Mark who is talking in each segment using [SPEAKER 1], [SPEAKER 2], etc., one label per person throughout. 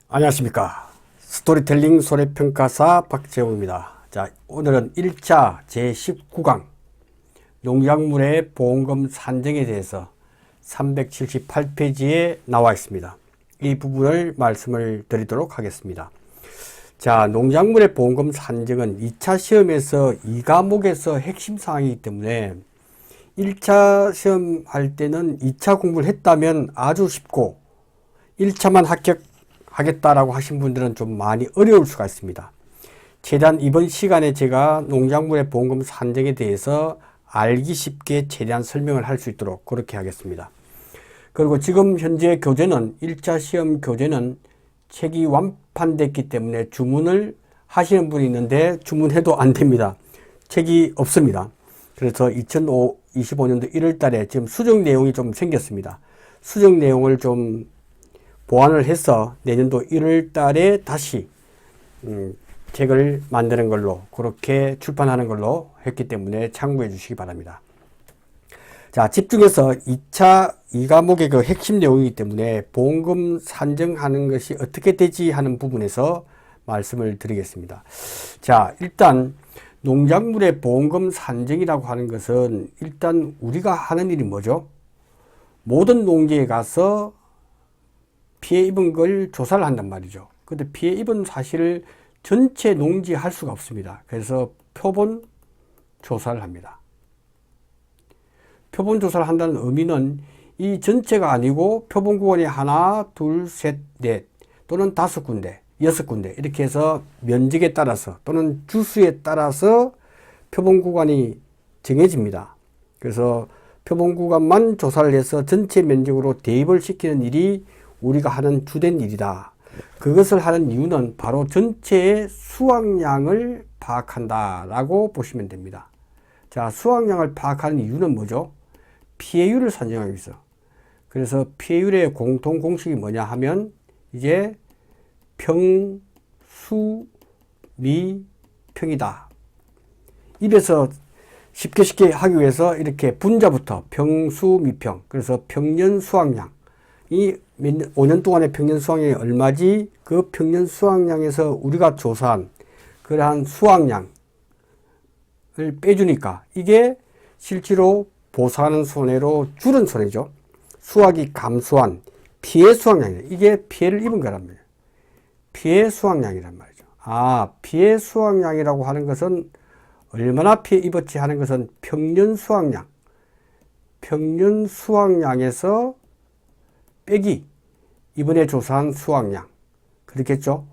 [SPEAKER 1] 안녕하십니까. 스토리텔링 손해평가사 박재웅입니다. 자, 오늘은 1차 제19강 농작물의 보험금 산정에 대해서 378페이지에 나와 있습니다. 이 부분을 말씀을 드리도록 하겠습니다. 자, 농작물의 보험금 산정은 2차 시험에서 2과목에서 핵심 사항이기 때문에 1차 시험 할 때는 2차 공부를 했다면 아주 쉽고 1차만 합격하겠다라고 하신 분들은 좀 많이 어려울 수가 있습니다. 최대한 이번 시간에 제가 농작물의 보험금 산정에 대해서 알기 쉽게 최대한 설명을 할 수 있도록 그렇게 하겠습니다. 그리고 지금 현재 교재는 1차 시험 교재는 책이 완판됐기 때문에 주문을 하시는 분이 있는데 주문해도 안 됩니다. 책이 없습니다. 그래서 2025년도 1월 달에 지금 수정 내용이 좀 생겼습니다. 수정 내용을 좀 보완을 해서 내년도 1월 달에 다시 책을 만드는 걸로 그렇게 출판하는 걸로 했기 때문에 참고해 주시기 바랍니다. 자, 집중해서 2차 2과목의 그 핵심 내용이기 때문에 보험금 산정하는 것이 어떻게 되지 하는 부분에서 말씀을 드리겠습니다. 자, 일단 농작물의 보험금 산정이라고 하는 것은 일단 우리가 하는 일이 뭐죠? 모든 농지에 가서 피해 입은 걸 조사를 한단 말이죠. 근데 피해 입은 사실을 전체 농지에 할 수가 없습니다. 그래서 표본 조사를 합니다. 표본 조사를 한다는 의미는 이 전체가 아니고 표본 구간이 하나, 둘, 셋, 넷 또는 5군데, 6군데 이렇게 해서 면적에 따라서 또는 주수에 따라서 표본 구간이 정해집니다. 그래서 표본 구간만 조사를 해서 전체 면적으로 대입을 시키는 일이 우리가 하는 주된 일이다. 그것을 하는 이유는 바로 전체의 수확량을 파악한다라고 보시면 됩니다. 자, 수확량을 파악하는 이유는 뭐죠? 피해율을 산정하기 위해서. 그래서 피해율의 공통 공식이 뭐냐 하면 이제 평, 수, 미, 평이다. 입에서 쉽게 하기 위해서 이렇게 분자부터 평, 수, 미, 평. 그래서 평년 수확량. 이 5년 동안의 평년 수확량이 얼마지? 그 평년 수확량에서 우리가 조사한 그러한 수확량을 빼주니까 이게 실제로 보상하는 손해로 줄은 손해죠. 수확이 감소한 피해 수확량이에요. 이게 피해를 입은 거란 말이에요. 피해 수확량이란 말이죠. 아, 피해 수확량이라고 하는 것은 얼마나 피해 입었지 하는 것은 평년 수확량. 평년 수확량에서 빼기 이번에 조사한 수확량 그렇겠죠.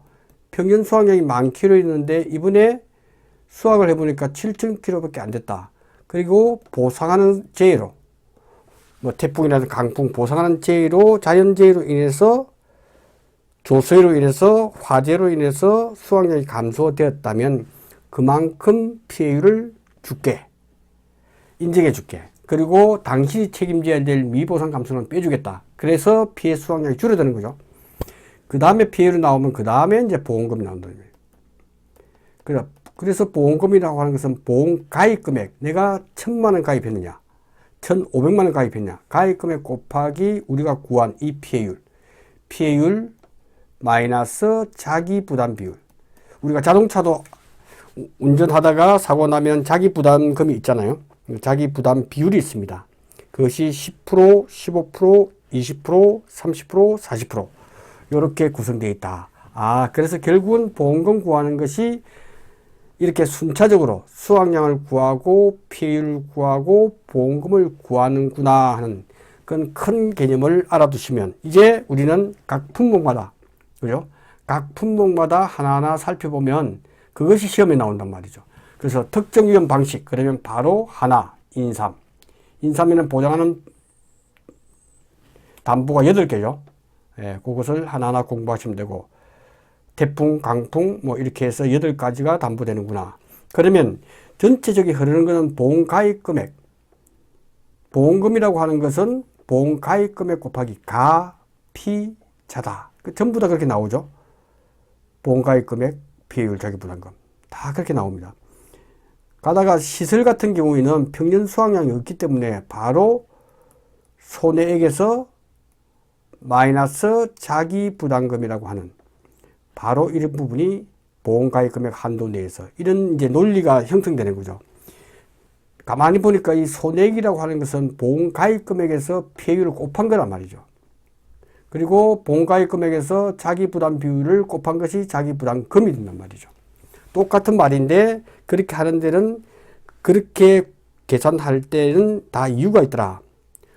[SPEAKER 1] 평년 수확량이 10,000kg 있는데 이번에 수확을 해보니까 7,000kg 밖에 안 됐다. 그리고 보상하는 재해로 뭐 태풍이라든가 강풍 보상하는 재해로 자연재해로 인해서 조소로 인해서 화재로 인해서 수확량이 감소되었다면 그만큼 피해율을 줄게 인정해 줄게. 그리고 당신이 책임져야 될 미보상 감소는 빼주겠다. 그래서 피해 수확량이 줄어드는 거죠. 그 다음에 피해로 나오면 그 다음에 이제 보험금이 나온다는 거예요. 그래서 보험금이라고 하는 것은 보험 가입 금액. 내가 1,000,000원 가입했느냐, 1,500만원 가입했냐. 가입 금액 곱하기 우리가 구한 이 피해율. 피해율 마이너스 자기 부담 비율. 우리가 자동차도 운전하다가 사고 나면 자기 부담금이 있잖아요. 자기 부담 비율이 있습니다. 그것이 10%, 15%, 20%, 30%, 40% 이렇게 구성되어 있다. 아, 그래서 결국은 보험금 구하는 것이 이렇게 순차적으로 수확량을 구하고 피해율을 구하고 보험금을 구하는구나 하는 그런 큰 개념을 알아두시면 이제 우리는 각 품목마다 그죠? 각 품목마다 하나하나 살펴보면 그것이 시험에 나온단 말이죠. 그래서 특정 위험 방식 그러면 바로 하나 인삼. 인삼에는 보장하는 담보가 8개죠. 예, 그것을 하나하나 공부하시면 되고 태풍, 강풍 뭐 이렇게 해서 8가지가 담보되는구나. 그러면 전체적인 흐르는 것은 보험 가입 금액. 보험금이라고 하는 것은 보험 가입 금액 곱하기 가, 피, 자다. 전부 다 그렇게 나오죠. 보험 가입 금액, 피해율, 자기 부담금. 다 그렇게 나옵니다. 가다가 시설 같은 경우에는 평년 수확량이 없기 때문에 바로 손해액에서 마이너스 자기 부담금이라고 하는 바로 이런 부분이 보험가입 금액 한도 내에서 이런 이제 논리가 형성되는 거죠. 가만히 보니까 이 손해액이라고 하는 것은 보험가입 금액에서 피해율을 곱한 거란 말이죠. 그리고 보험가입 금액에서 자기 부담 비율을 곱한 것이 자기 부담금이 된단 말이죠. 똑같은 말인데 그렇게 하는 데는 그렇게 계산할 때는 다 이유가 있더라.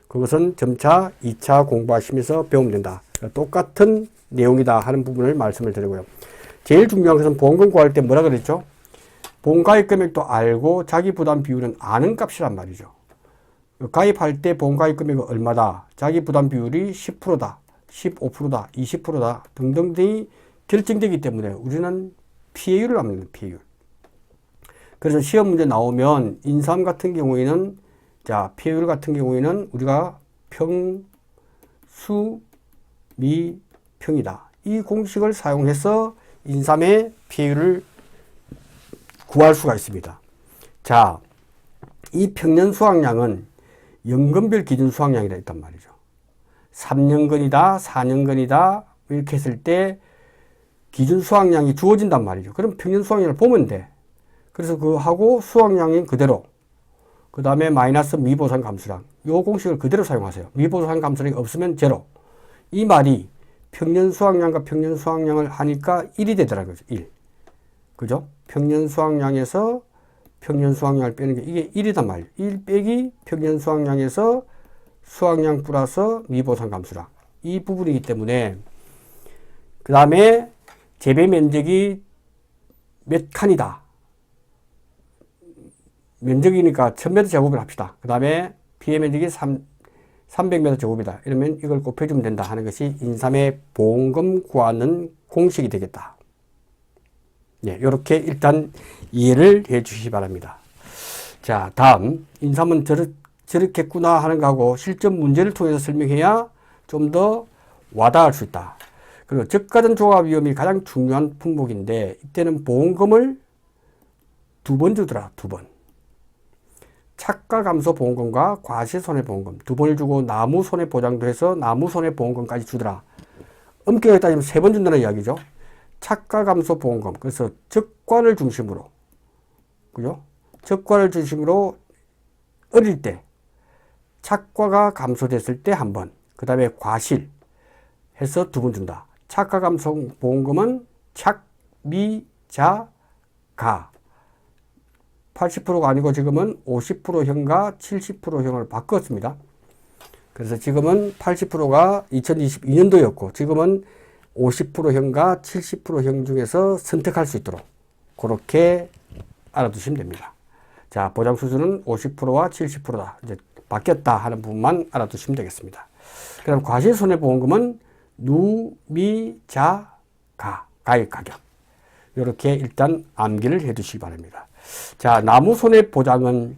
[SPEAKER 1] 그것은 점차 2차 공부하시면서 배우면 된다. 똑같은 내용이다 하는 부분을 말씀을 드리고요. 제일 중요한 것은 보험금 구할 때 뭐라 그랬죠? 보험가입 금액도 알고 자기 부담 비율은 아는 값이란 말이죠. 가입할 때 보험가입 금액은 얼마다, 자기 부담 비율이 10%다, 15%다, 20%다 등등등이 결정되기 때문에 우리는 피해율을 합니다. 피해율. 그래서 시험 문제 나오면 인삼 같은 경우에는 자 피해율 같은 경우에는 우리가 평, 수, 미, 평이다. 이 공식을 사용해서 인삼의 피해율을 구할 수가 있습니다. 자, 이 평년 수확량은 연금별 기준 수확량이라 있단 말이죠. 3년근이다, 4년근이다 이렇게 했을 때 기준 수확량이 주어진단 말이죠. 그럼 평년 수확량을 보면 돼. 그래서 그하고 수확량인 그대로 그 다음에 마이너스 미보상 감수량 이 공식을 그대로 사용하세요. 미보상 감수량이 없으면 제로. 이 말이 평년 수확량과 평년 수확량을 하니까 1이 되더라는 거죠. 1. 그죠? 평년 수확량에서 평년 수확량을 빼는 게 이게 1이단 말이에요. 1 빼기 평년 수확량에서 수확량 플러스 미보상 감수량. 이 부분이기 때문에 그 다음에 재배 면적이 몇 칸이다. 면적이니까 1000m 제곱을 합시다. 그 다음에 피해 면적이 300m 제곱이다. 이러면 이걸 곱해주면 된다 하는 것이 인삼의 보험금 구하는 공식이 되겠다. 네, 이렇게 일단 이해를 해 주시기 바랍니다. 자, 다음 인삼은 저렇겠구나 하는 거하고 실전 문제를 통해서 설명해야 좀 더 와닿을 수 있다. 그리고 저가전 조합 위험이 가장 중요한 품목인데 이때는 보험금을 2번 주더라. 2번. 착가 감소 보험금과 과실 손해 보험금 2번을 주고 나무 손해 보장도 해서 나무 손해 보험금까지 주더라. 엄격하게 따지면 3번 준다는 이야기죠. 착가 감소 보험금. 그래서 적과를 중심으로, 그죠? 적과를 중심으로 어릴 때 착과가 감소됐을 때 한 번, 그 다음에 과실 해서 2번 준다. 착가 감소 보험금은 착, 미, 자, 가 80%가 아니고 지금은 50%형과 70%형을 바꿨습니다. 그래서 지금은 80%가 2022년도였고 지금은 50%형과 70%형 중에서 선택할 수 있도록 그렇게 알아두시면 됩니다. 자, 보장 수준은 50%와 70%다. 이제 바뀌었다 하는 부분만 알아두시면 되겠습니다. 그럼 과실손해보험금은 누, 미, 자, 가, 가입 가격. 이렇게 일단 암기를 해 두시기 바랍니다. 자, 나무손해보장은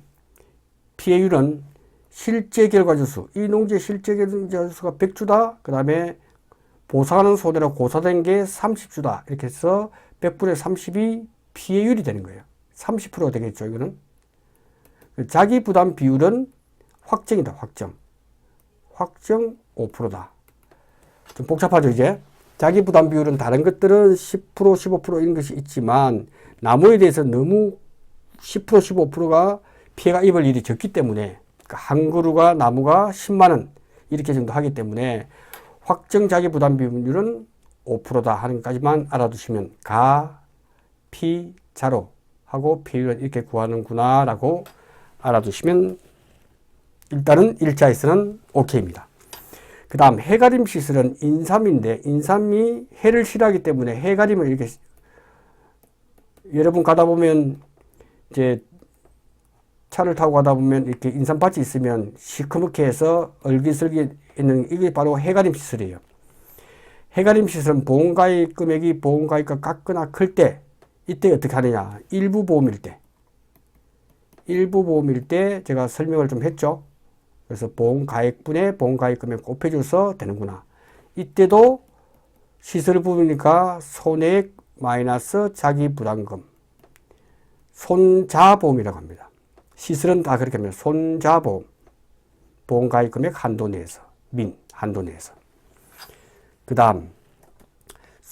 [SPEAKER 1] 피해율은 실제 결과지수, 이 농지의 실제 결과지수가 100주다. 그 다음에 보상하는 손해로 고사된 게 30주다. 이렇게 해서 100분의 30이 피해율이 되는 거예요. 30%가 되겠죠, 이거는. 자기 부담 비율은 확정이다, 확정. 확정 5%다. 좀 복잡하죠, 이제? 자기 부담 비율은 다른 것들은 10%, 15% 이런 것이 있지만 나무에 대해서 너무 10%, 15%가 피해가 입을 일이 적기 때문에 한 그루가 나무가 10만원 이렇게 정도 하기 때문에 확정 자기 부담 비율은 5%다 하는 것까지만 알아두시면 가, 피, 자로 하고 피해율을 이렇게 구하는구나 라고 알아두시면 일단은 1차에서는 오케이입니다. 그 다음 해가림 시설은 인삼인데 인삼이 해를 싫어하기 때문에 해가림을 이렇게 여러분 가다 보면 이제 차를 타고 가다 보면 이렇게 인삼밭이 있으면 시커멓게 해서 얼기설기 있는 이게 바로 해가림 시설이에요. 해가림 시설은 보험가입 금액이 보험가입과 같거나 클 때 이때 어떻게 하느냐. 일부 보험일 때 제가 설명을 좀 했죠. 그래서 보험가입분에 보험가입 금액 곱해줘서 되는구나. 이때도 시설 부분이니까 손해액 마이너스 자기 부담금 손자보험이라고 합니다. 시설은 다 그렇게 합니다. 손자보험 보험가입 금액 한도 내에서 한도 내에서 그 다음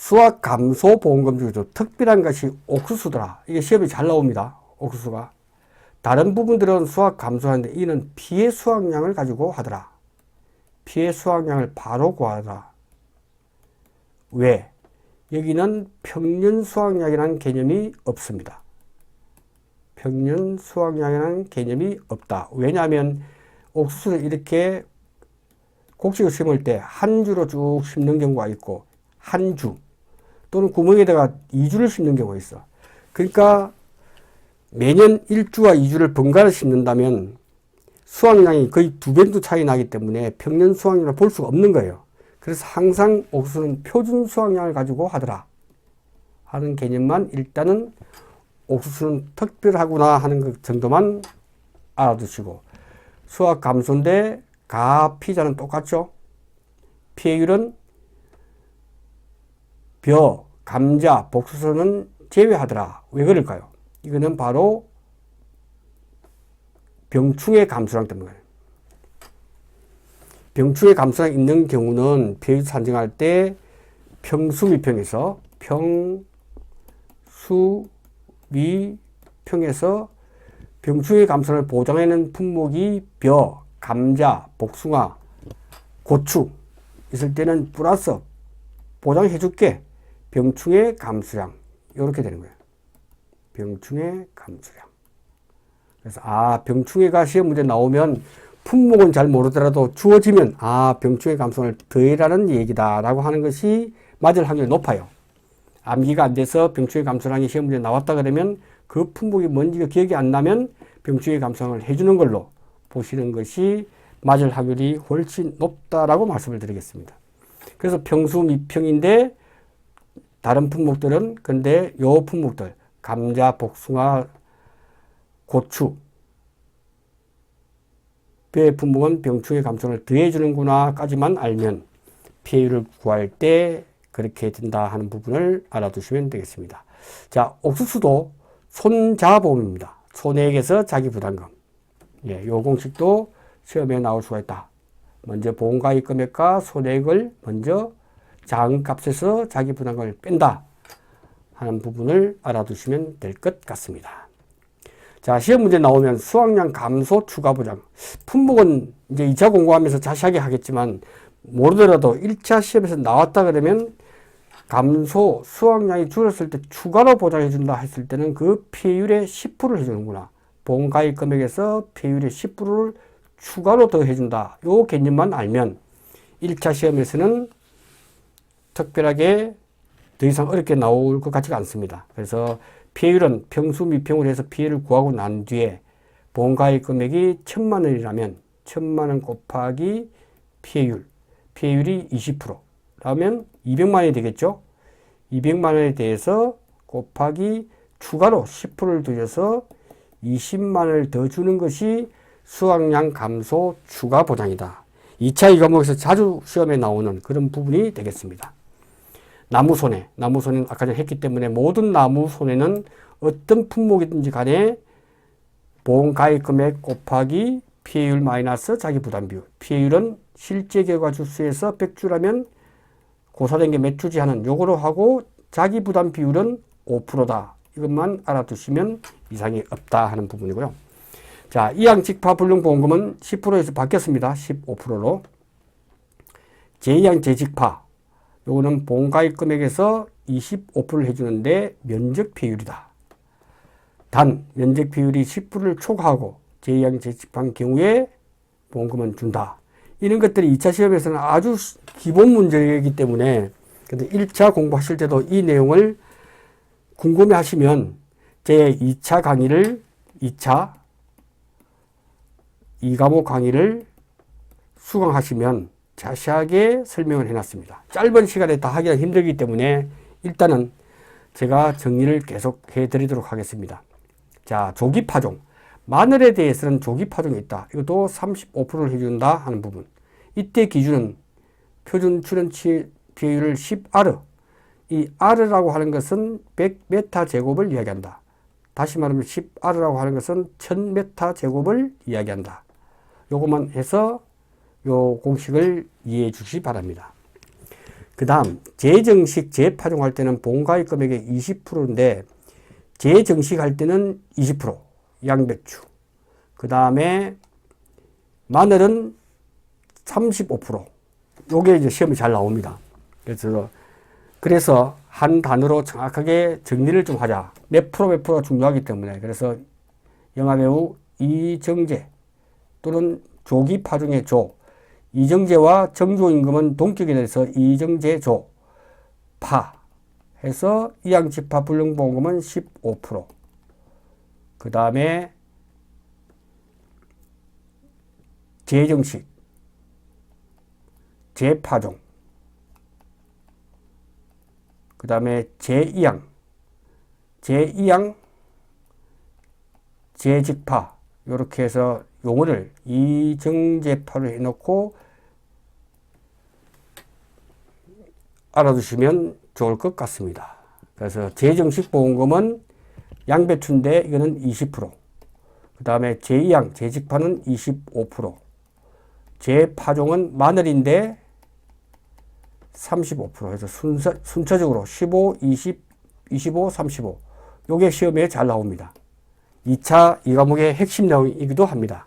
[SPEAKER 1] 수학 감소 보험금 중에서 특별한 것이 옥수수더라. 이게 시험이 잘 나옵니다. 옥수수가. 다른 부분들은 수확 감소하는데 이는 피해 수확량을 가지고 하더라. 피해 수확량을 바로 구하더라. 왜? 여기는 평균 수확량이라는 개념이 없습니다. 평균 수확량이라는 개념이 없다. 왜냐하면 옥수수를 이렇게 곡식을 심을 때 한 주로 쭉 심는 경우가 있고 한 주 또는 구멍에다가 2주를 심는 경우가 있어. 그러니까 매년 1주와 2주를 번갈아 심는다면 수확량이 거의 2배 정도 차이 나기 때문에 평년 수확량을 볼 수가 없는 거예요. 그래서 항상 옥수수는 표준 수확량을 가지고 하더라 하는 개념만 일단은 옥수수는 특별하구나 하는 것 정도만 알아두시고, 수확 감소인데 가, 피자는 똑같죠. 피해율은 벼, 감자, 복수수는 제외하더라. 왜 그럴까요? 이거는 바로 병충해 감소량 때문에. 병충해 감소량 있는 경우는 피해율 산정할 때 평수미평에서 병충해 감소를 보장하는 품목이 벼, 감자, 복숭아, 고추 있을 때는 플러스 보장해 줄게. 병충해 감소량 이렇게 되는 거예요. 병충해 감소량. 그래서 병충해가 시험 문제 나오면 품목은 잘 모르더라도 주어지면 병충해 감소를 더해라는 얘기다라고 하는 것이 맞을 확률이 높아요. 암기가 안 돼서 병충해 감소량이 시험 문제 나왔다 그러면 그 품목이 뭔지가 기억이 안 나면 병충해 감소량을 해주는 걸로 보시는 것이 맞을 확률이 훨씬 높다라고 말씀을 드리겠습니다. 그래서 평수 미평인데 다른 품목들은 근데 요 품목들 감자, 복숭아, 고추 벼의 품목은 병충해 감소를 더해주는구나 까지만 알면 피해율을 구할 때 그렇게 된다 하는 부분을 알아두시면 되겠습니다. 자, 옥수수도 손자보험입니다. 손해액에서 자기부담금. 이 공식도 시험에 나올 수가 있다. 먼저 보험가입 금액과 손해액을 먼저 자금값에서 자기부담금을 뺀다 하는 부분을 알아두시면 될 것 같습니다. 자, 시험 문제 나오면 수확량 감소 추가 보장. 품목은 이제 2차 공부하면서 자세하게 하겠지만 모르더라도 1차 시험에서 나왔다 그러면 감소 수확량이 줄었을 때 추가로 보장해 준다 했을 때는 그 피해율의 10%를 해주는구나. 보험가입 금액에서 피해율의 10%를 추가로 더 해준다. 요 개념만 알면 1차 시험에서는 특별하게 더 이상 어렵게 나올 것 같지가 않습니다. 그래서 피해율은 평수 미평을 해서 피해를 구하고 난 뒤에 보험가입 금액이 1,000만 원이라면 1,000만 원 곱하기 피해율이 20% 라면 200만 원이 되겠죠. 200만 원에 대해서 곱하기 추가로 10%를 들여서 20만 원을 더 주는 것이 수확량 감소 추가 보장이다. 2차 이 과목에서 자주 시험에 나오는 그런 부분이 되겠습니다. 나무손해. 나무손해는 아까 전에 했기 때문에 모든 나무손해는 어떤 품목이든지 간에 보험가입 금액 곱하기 피해율 마이너스 자기부담비율. 피해율은 실제 결과 주수에서 100주라면 고사된 게 몇 주지 하는 요거로 하고 자기부담비율은 5%다. 이것만 알아두시면 이상이 없다 하는 부분이고요. 자, 이항직파 불능보험금은 10%에서 바뀌었습니다. 15%로. 제2항 재직파. 요거는 보험가입 금액에서 25%를 해주는데 면적 피해율이다. 단, 면적 피해율이 10%를 초과하고 제2항 재직파인 경우에 보험금은 준다. 이런 것들이 2차 시험에서는 아주 기본 문제이기 때문에 근데 1차 공부하실 때도 이 내용을 궁금해 하시면 제 2차 강의를 2차 2과목 강의를 수강하시면 자세하게 설명을 해놨습니다. 짧은 시간에 다 하기가 힘들기 때문에 일단은 제가 정리를 계속 해드리도록 하겠습니다. 자, 조기파종. 마늘에 대해서는 조기파종이 있다. 이것도 35%를 해준다 하는 부분. 이때 기준은 표준 출현 피해율을 10R. 이 R라고 하는 것은 100m 제곱을 이야기한다. 다시 말하면 10R라고 하는 것은 1000m 제곱을 이야기한다. 요것만 해서 요 공식을 이해해 주시기 바랍니다. 그 다음 재정식, 재파종할 때는 본가액 금액의 20%인데 재정식 할 때는 20% 양배추. 그 다음에 마늘은 35%. 요게 이제 시험이 잘 나옵니다. 그래서 한 단어로 정확하게 정리를 좀 하자. 몇 프로가 중요하기 때문에. 그래서 영화배우 이정재 또는 조기 파종의 조. 이정재와 정조임금은 동격에 대해서 이정재 조. 파. 해서 이양지파 불능보험금은 15%. 그 다음에 재정식, 재파종, 그 다음에 재이양, 재직파 이렇게 해서 용어를 이정재파로 해놓고 알아두시면 좋을 것 같습니다. 그래서 재정식 보험금은 양배추인데 이거는 20%, 그 다음에 재이양, 재직파는 25%, 재파종은 마늘인데 35% 해서 순서적으로 15, 20, 25, 35. 요게 시험에 잘 나옵니다. 2차 이 과목의 핵심 내용이기도 합니다.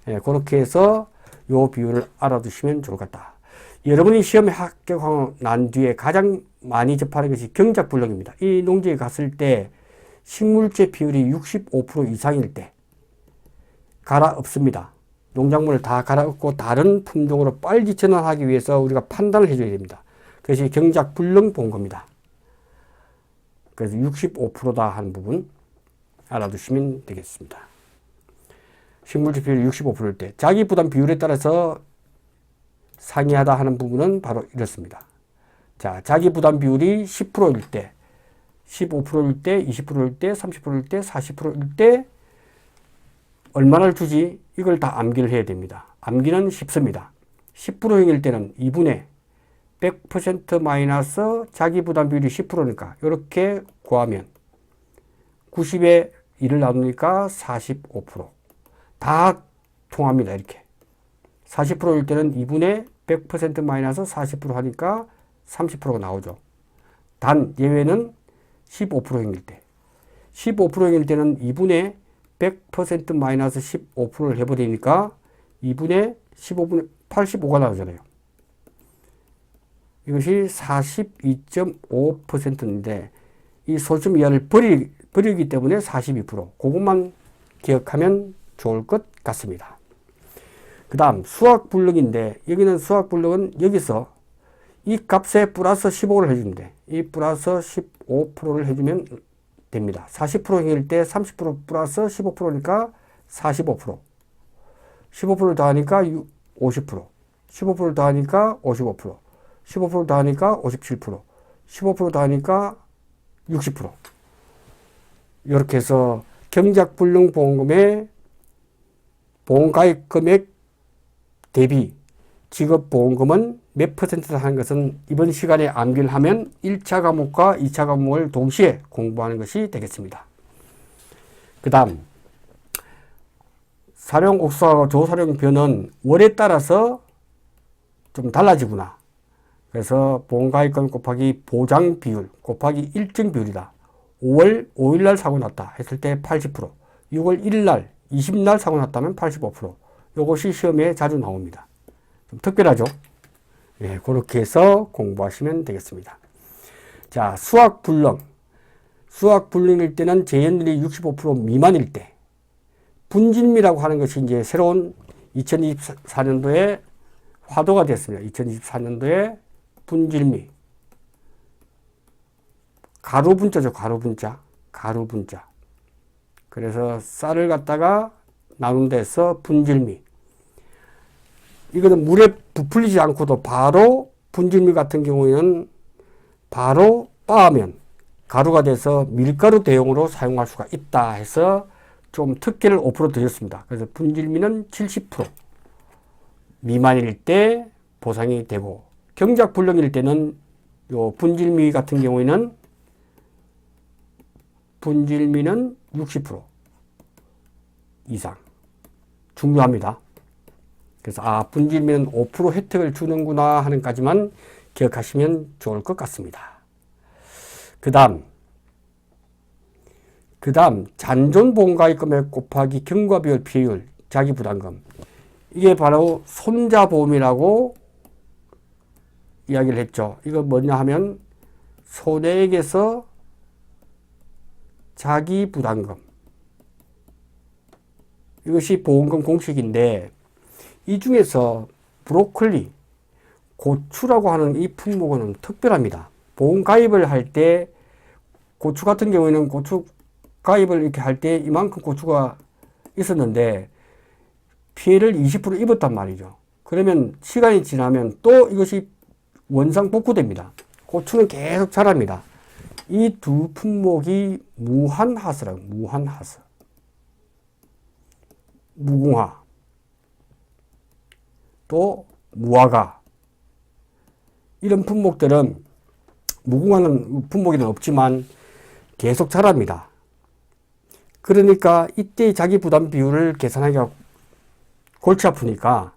[SPEAKER 1] 예, 그렇게 해서 요 비율을 알아두시면 좋을 것 같다. 여러분이 시험에 합격하고 난 뒤에 가장 많이 접하는 것이 경작불능입니다. 이 농지에 갔을 때 식물제 비율이 65% 이상일 때 갈아엎습니다. 농작물을 다 갈아엎고 다른 품종으로 빨리 전환하기 위해서 우리가 판단을 해줘야 됩니다. 그것이 경작불능 보험금입니다. 그래서 65%다 하는 부분 알아두시면 되겠습니다. 식물제 비율이 65%일 때 자기 부담 비율에 따라서 상이하다 하는 부분은 바로 이렇습니다. 자, 자기 부담 비율이 10%일 때, 15%일 때, 20%일 때, 30%일 때, 40%일 때 얼마를 주지? 이걸 다 암기를 해야 됩니다. 암기는 쉽습니다. 10%일 때는 2분의 100% 마이너스 자기 부담 비율이 10%니까 이렇게 구하면 90에 1을 나누니까 45%. 다 통합니다. 이렇게. 40%일 때는 2분의 100% 마이너스 40% 하니까 30%가 나오죠. 단 예외는 15%일 때. 15%일 때는 2분의 100% 마이너스 15%를 해버리니까 2분의 15분의 85가 나오잖아요. 이것이 42.5%인데 이 소수점 이하를 버리기 때문에 42%. 그것만 기억하면 좋을 것 같습니다. 그 다음 수학불능인데 여기는 수학불능은 여기서 이 값에 플러스 15를 해주면 돼. 이 플러스 15%를 해주면 됩니다. 40%일 때 30% 플러스 15%니까 45%. 15% 더하니까 50%. 15% 더하니까 55%. 15% 더하니까 57%. 15% 더하니까 60%. 이렇게 해서 경작불능보험금의 보험가입 금액 대비 직업보험금은 몇 퍼센트다 하는 것은 이번 시간에 암기를 하면 1차 과목과 2차 과목을 동시에 공부하는 것이 되겠습니다. 그 다음 사용옥수하고 조사용변은 월에 따라서 좀 달라지구나. 그래서 보험가입금 곱하기 보장비율 곱하기 일정비율이다. 5월 5일날 사고 났다 했을 때 80%, 6월 1일날 20날 사고 났다면 85%. 이것이 시험에 자주 나옵니다. 좀 특별하죠? 예, 그렇게 해서 공부하시면 되겠습니다. 자, 수학불능. 수학불능일 때는 재현율이 65% 미만일 때. 분진미라고 하는 것이 이제 새로운 2024년도에 화두가 됐습니다. 2024년도에 분질미. 가루분자죠, 가루분자. 가루분자. 그래서 쌀을 갖다가 나눈 데서 분질미. 이거는 물에 부풀리지 않고도 바로 분질미 같은 경우에는 바로 빻으면 가루가 돼서 밀가루 대용으로 사용할 수가 있다 해서 좀 특혜를 5% 드렸습니다. 그래서 분질미는 70% 미만일 때 보상이 되고 경작불능일 때는 요 분질미 같은 경우에는 분질미는 60% 이상 중요합니다. 그래서 분질미는 5% 혜택을 주는구나 하는 까지만 기억하시면 좋을 것 같습니다. 그 다음 잔존보험가입 금액 곱하기 경과비율 피해율 자기부담금, 이게 바로 손자보험이라고 이야기를 했죠. 이거 뭐냐 하면 손해액에서 자기부담금, 이것이 보험금 공식인데, 이 중에서 브로콜리, 고추라고 하는 이 품목은 특별합니다. 보험 가입을 할 때 고추 같은 경우에는 고추 가입을 이렇게 할 때 이만큼 고추가 있었는데 피해를 20% 입었단 말이죠. 그러면 시간이 지나면 또 이것이 원상 복구됩니다. 고추는 계속 자랍니다. 이 두 품목이 무한하스라고, 무한하스. 무궁화, 또 무화과, 이런 품목들은, 무궁화는 품목에는 없지만 계속 자랍니다. 그러니까 이때 자기 부담 비율을 계산하기가 골치 아프니까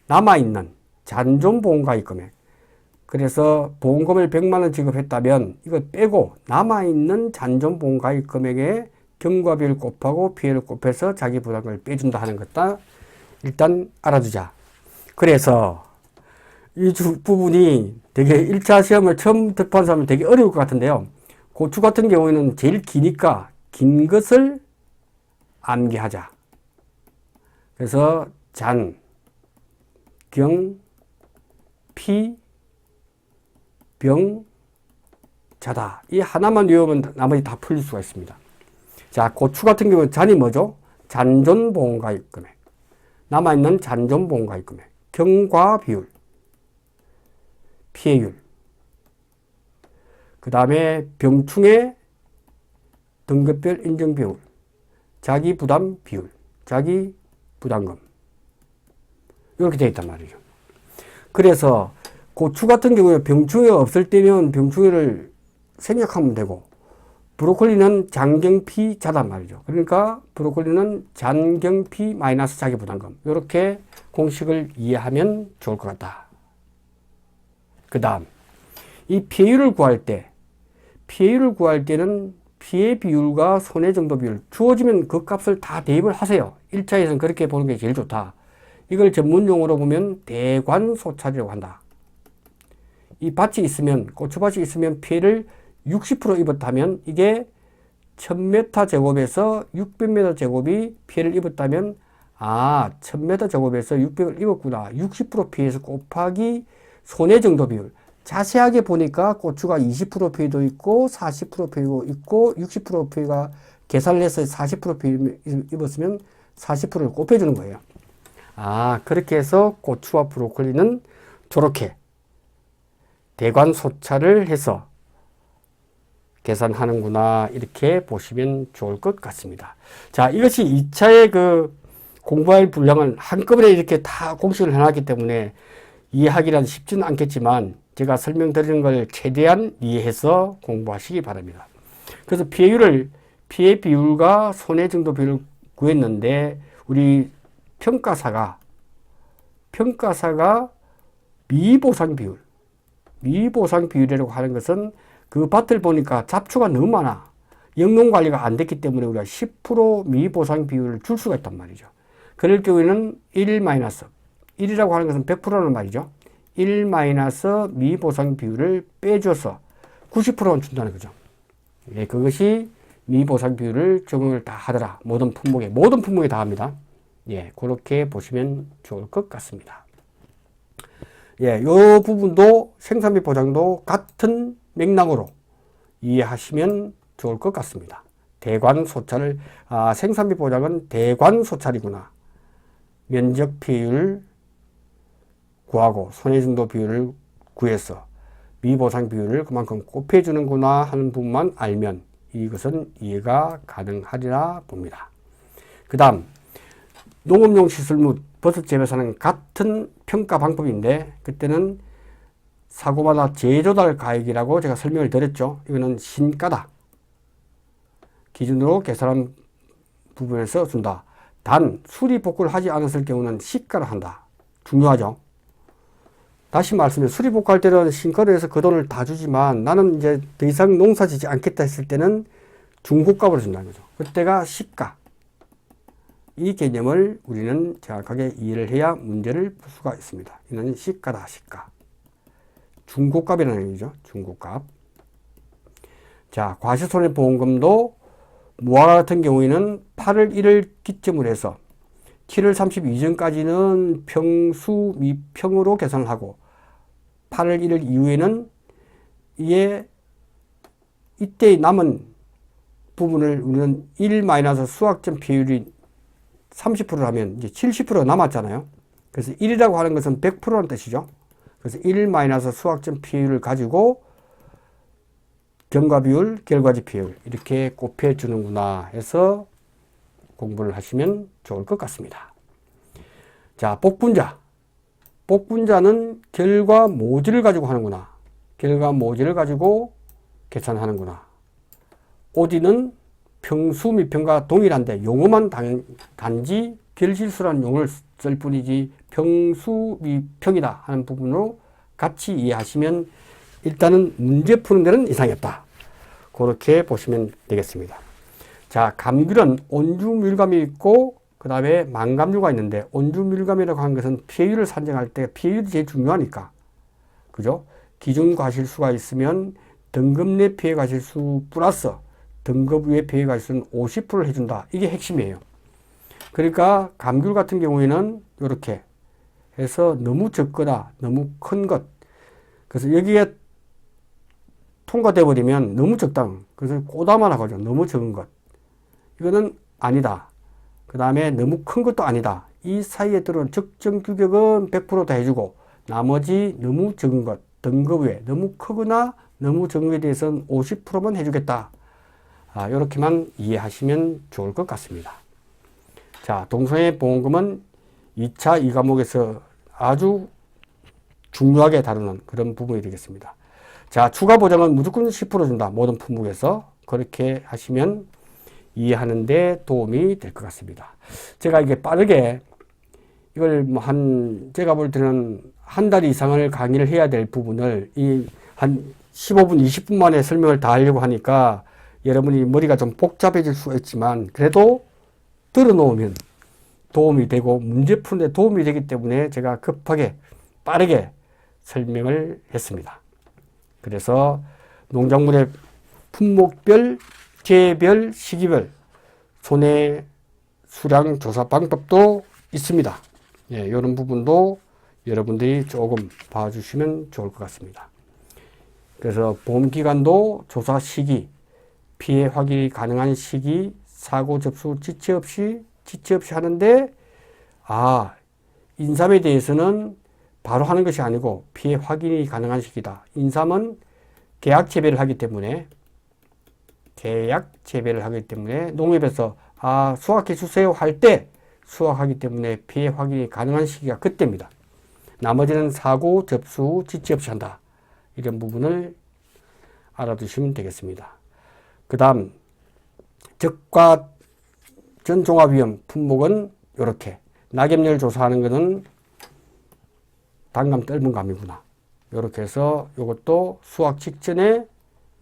[SPEAKER 1] 남아있는 잔존보험가입 금액, 그래서 보험금을 100만원 지급했다면 이거 빼고 남아있는 잔존보험가입 금액에 경과비를 곱하고 피해를 곱해서 자기 부담금을 빼준다 하는 것다 일단 알아두자. 그래서 이 부분이 되게 1차 시험을 처음 접한 사람은 되게 어려울 것 같은데요. 고추 같은 경우에는 제일 기니까 긴 것을 암기하자. 그래서 잔, 경, 피, 병, 자다. 이 하나만 외우면 나머지 다 풀릴 수가 있습니다. 자, 고추 같은 경우는 잔이 뭐죠? 잔존보험가입 금액. 남아있는 잔존보험가입 금액. 경과비율, 피해율. 그 다음에 병충해 등급별 인정비율, 자기부담 비율, 자기부담금. 이렇게 되어 있단 말이죠. 그래서 고추 같은 경우에 병충해가 없을 때는 병충해를 생략하면 되고, 브로콜리는 잔경피 자단 말이죠. 그러니까 브로콜리는 잔경피 마이너스 자기부담금. 이렇게 공식을 이해하면 좋을 것 같다. 그 다음, 이 피해율을 구할 때는 피해 비율과 손해 정도 비율, 주어지면 그 값을 다 대입을 하세요. 1차에서는 그렇게 보는 게 제일 좋다. 이걸 전문용어로 보면 대관소차이라고 한다. 이 밭이 있으면, 고추밭이 있으면 피해를 60% 입었다면 이게 1000m 제곱에서 600m 제곱이 피해를 입었다면, 1000m 제곱에서 600을 입었구나. 60% 피해에서 곱하기 손해 정도 비율. 자세하게 보니까 고추가 20% 피해도 있고 40% 피해도 있고 60% 피해가 계산을 해서 40% 피해 입었으면 40%를 곱해주는 거예요. 그렇게 해서 고추와 브로콜리는 저렇게 대관소차를 해서 계산하는구나, 이렇게 보시면 좋을 것 같습니다. 자, 이것이 2차의 그 공부할 분량을 한꺼번에 이렇게 다 공식을 해놨기 때문에 이해하기란 쉽지는 않겠지만 제가 설명드리는 걸 최대한 이해해서 공부하시기 바랍니다. 그래서 피해 비율과 손해 정도 비율을 구했는데, 우리 평가사가 미보상 비율이라고 하는 것은 그 밭을 보니까 잡초가 너무 많아. 영농 관리가 안 됐기 때문에 우리가 10% 미보상 비율을 줄 수가 있단 말이죠. 그럴 경우에는 1이라고 하는 것은 100%라는 말이죠. 1 미보상 비율을 빼줘서 90%만 준다는 거죠. 예, 그것이 미보상 비율을 적용을 다 하더라. 모든 품목에 다 합니다. 예, 그렇게 보시면 좋을 것 같습니다. 예, 요 부분도 생산비 보장도 같은 맥락으로 이해하시면 좋을 것 같습니다. 대관소차를, 생산비 보장은 대관소차이구나. 면적 비율 구하고 손해정도 비율을 구해서 미보상 비율을 그만큼 곱해주는구나 하는 부분만 알면 이것은 이해가 가능하리라 봅니다. 그 다음, 농업용 시설 및 버섯 재배사는 같은 평가 방법인데, 그때는 사고마다 재조달 가액이라고 제가 설명을 드렸죠. 이거는 신가다 기준으로 계산한 부분에서 준다. 단 수리 복구를 하지 않았을 경우는 시가를 한다. 중요하죠. 다시 말씀해 수리복구할 때는 신거래에서 그 돈을 다 주지만 나는 이제 더 이상 농사 짓지 않겠다 했을 때는 중고값으로 준다는 거죠. 그때가 시가. 이 개념을 우리는 정확하게 이해를 해야 문제를 풀 수가 있습니다. 이는 시가다, 시가. 중고값이라는 얘기죠. 중고값. 자, 과시손해보험금도 무화 같은 경우에는 8월 1일 기점으로 해서 7월 30일 이전까지는 평수 미평으로 계산을 하고 8월 1일 이후에는 이때 남은 부분을 우리는 1 수확점 비율이 30%라면 이제 70% 남았잖아요. 그래서 1이라고 하는 것은 100%라는 뜻이죠. 그래서 1 수확점 비율을 가지고 경과 비율, 결과지 비율 이렇게 곱해 주는구나 해서 공부를 하시면 좋을 것 같습니다. 자, 복분자. 복분자는 결과 모지를 가지고 하는구나. 결과 모지를 가지고 계산하는구나. 오디는 평수 미평과 동일한데 용어만 단지 결실수라는 용어를 쓸 뿐이지 평수 미평이다 하는 부분으로 같이 이해하시면 일단은 문제 푸는 데는 이상했다. 그렇게 보시면 되겠습니다. 자, 감귤은 온주밀감이 있고 그 다음에 망감류가 있는데 온주밀감이라고 하는 것은 피해율을 산정할 때 피해율이 제일 중요하니까 그죠? 기준 과실수가 있으면 등급 내 피해 과실수 플러스 등급 외 피해 과실수는 50%를 해준다. 이게 핵심이에요. 그러니까 감귤 같은 경우에는 이렇게 해서 너무 적거나 너무 큰 것. 그래서 여기에 통과돼 버리면 너무 적다. 그래서 꼬다마라고 하죠. 너무 적은 것. 이거는 아니다. 그 다음에 너무 큰 것도 아니다. 이 사이에 들어온 적정 규격은 100% 다 해주고 나머지 너무 적은 것, 등급 외 너무 크거나 너무 적은 것에 대해서는 50%만 해주겠다. 이렇게만 이해하시면 좋을 것 같습니다. 자, 동성애 보험금은 2차 2과목에서 아주 중요하게 다루는 그런 부분이 되겠습니다. 자, 추가 보장은 무조건 10% 준다. 모든 품목에서. 그렇게 하시면 이해하는데 도움이 될 것 같습니다. 제가 이게 빠르게 이걸 제가 볼 때는 한 달 이상을 강의를 해야 될 부분을 한 15분, 20분 만에 설명을 다 하려고 하니까 여러분이 머리가 좀 복잡해질 수가 있지만 그래도 들어놓으면 도움이 되고 문제 푸는데 도움이 되기 때문에 제가 급하게 빠르게 설명을 했습니다. 그래서 농작물의 품목별, 재별, 시기별 손해 수량 조사 방법도 있습니다. 예, 이런 부분도 여러분들이 조금 봐주시면 좋을 것 같습니다. 그래서 보험기간도 조사 시기, 피해 확인이 가능한 시기, 사고 접수 지체 없이 하는데 인삼에 대해서는 바로 하는 것이 아니고 피해 확인이 가능한 시기다. 인삼은 계약 재배를 하기 때문에 농협에서 수확해 주세요 할 때 수확하기 때문에 피해 확인이 가능한 시기가 그때입니다. 나머지는 사고 접수 지체 없이 한다. 이런 부분을 알아두시면 되겠습니다. 그 다음 적과 전종합위험 품목은 이렇게 낙엽열 조사하는 것은 단감 떫은 감이구나. 이렇게 해서 이것도 수확 직전에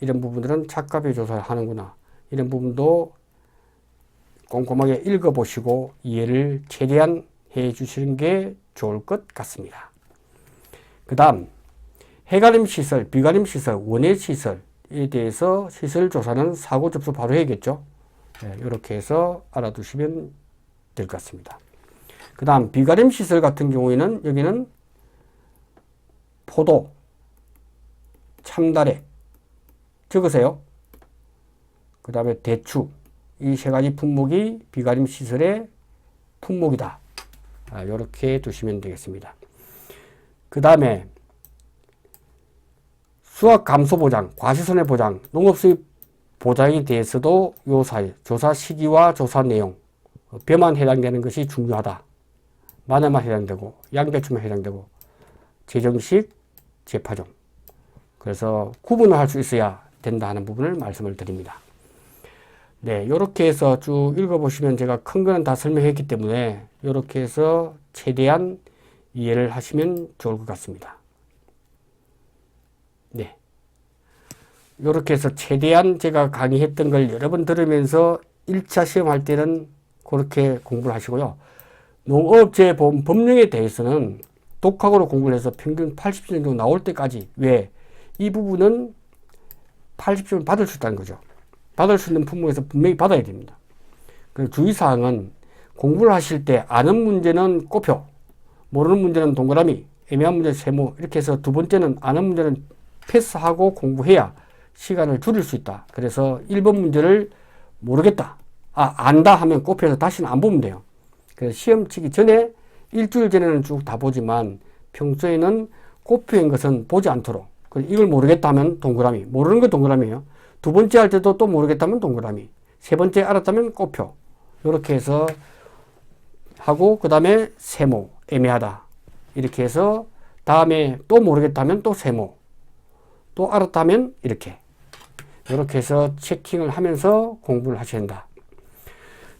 [SPEAKER 1] 이런 부분들은 착가비 조사를 하는구나. 이런 부분도 꼼꼼하게 읽어보시고 이해를 최대한 해 주시는 게 좋을 것 같습니다. 그 다음 해가림 시설, 비가림 시설, 원해 시설에 대해서 시설 조사는 사고 접수 바로 해야겠죠. 네, 이렇게 해서 알아두시면 될 것 같습니다. 그 다음 비가림 시설 같은 경우에는 여기는 포도, 참다래 적으세요. 그 다음에 대추 이 세 가지 품목이 비가림 시설의 품목이다. 이렇게 두시면 되겠습니다. 그 다음에 수확 감소 보장, 과시손해 보장, 농업수입 보장에 대해서도 요 사이 조사 시기와 조사 내용 벼만 해당되는 것이 중요하다. 마늘만 해당되고 양배추만 해당되고 재정식, 재파종. 그래서 구분을 할 수 있어야 된다 하는 부분을 말씀을 드립니다. 네, 이렇게 해서 쭉 읽어보시면 제가 큰 거는 다 설명했기 때문에 이렇게 해서 최대한 이해를 하시면 좋을 것 같습니다. 네. 이렇게 해서 최대한 제가 강의했던 걸 여러 번 들으면서 1차 시험할 때는 그렇게 공부를 하시고요. 농업재보험 법령에 대해서는 독학으로 공부를 해서 평균 80점 정도 나올 때까지, 왜? 이 부분은 80점을 받을 수 있다는 거죠. 받을 수 있는 품목에서 분명히 받아야 됩니다. 그리고 주의사항은 공부를 하실 때 아는 문제는 꼬표, 모르는 문제는 동그라미, 애매한 문제는 세모, 이렇게 해서 두 번째는 아는 문제는 패스하고 공부해야 시간을 줄일 수 있다. 그래서 1번 문제를 모르겠다, 안다 하면 꼬표해서 다시는 안 보면 돼요. 그래서 시험 치기 전에 일주일 전에는 쭉 다 보지만 평소에는 꼬표인 것은 보지 않도록, 이걸 모르겠다 하면 동그라미, 모르는 거 동그라미예요. 두 번째 할 때도 또 모르겠다면 동그라미, 세 번째 알았다면 꼬표, 이렇게 해서 하고, 그 다음에 세모, 애매하다, 이렇게 해서 다음에 또 모르겠다면 또 세모, 또 알았다면 이렇게 해서 체킹을 하면서 공부를 하셔야 한다.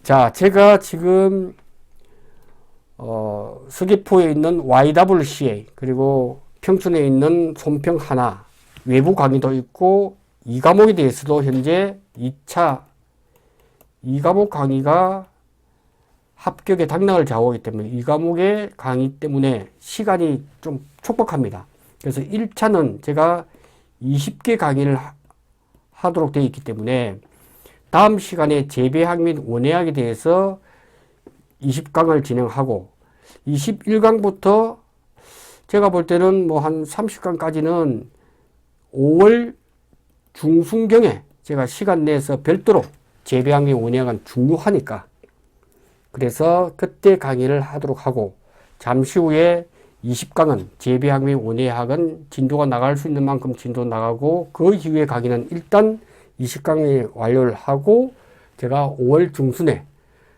[SPEAKER 1] 자, 제가 지금 서귀포에 있는 YWCA, 그리고 평촌에 있는 손평 하나 외부 강의도 있고, 이 과목에 대해서도 현재 2차 2과목 강의가 합격의 당락을 좌우하기 때문에 이 과목의 강의 때문에 시간이 좀 촉박합니다. 그래서 1차는 제가 20개 강의를 하도록 되어 있기 때문에 다음 시간에 재배학 및 원예학에 대해서 20강을 진행하고, 21강부터 제가 볼 때는 뭐 한 30강까지는 5월 중순경에 제가 시간 내서 별도로 재배학 및 원예학은 중요하니까, 그래서 그때 강의를 하도록 하고, 잠시 후에 20강은 재배학 및 원예학은 진도가 나갈 수 있는 만큼 진도 나가고, 그 이후에 강의는 일단 20강에 완료를 하고, 제가 5월 중순에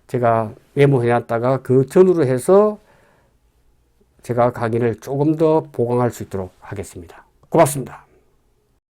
[SPEAKER 1] 제가 메모해놨다가 그 전후로 해서 제가 강의를 조금 더 보강할 수 있도록 하겠습니다. 고맙습니다.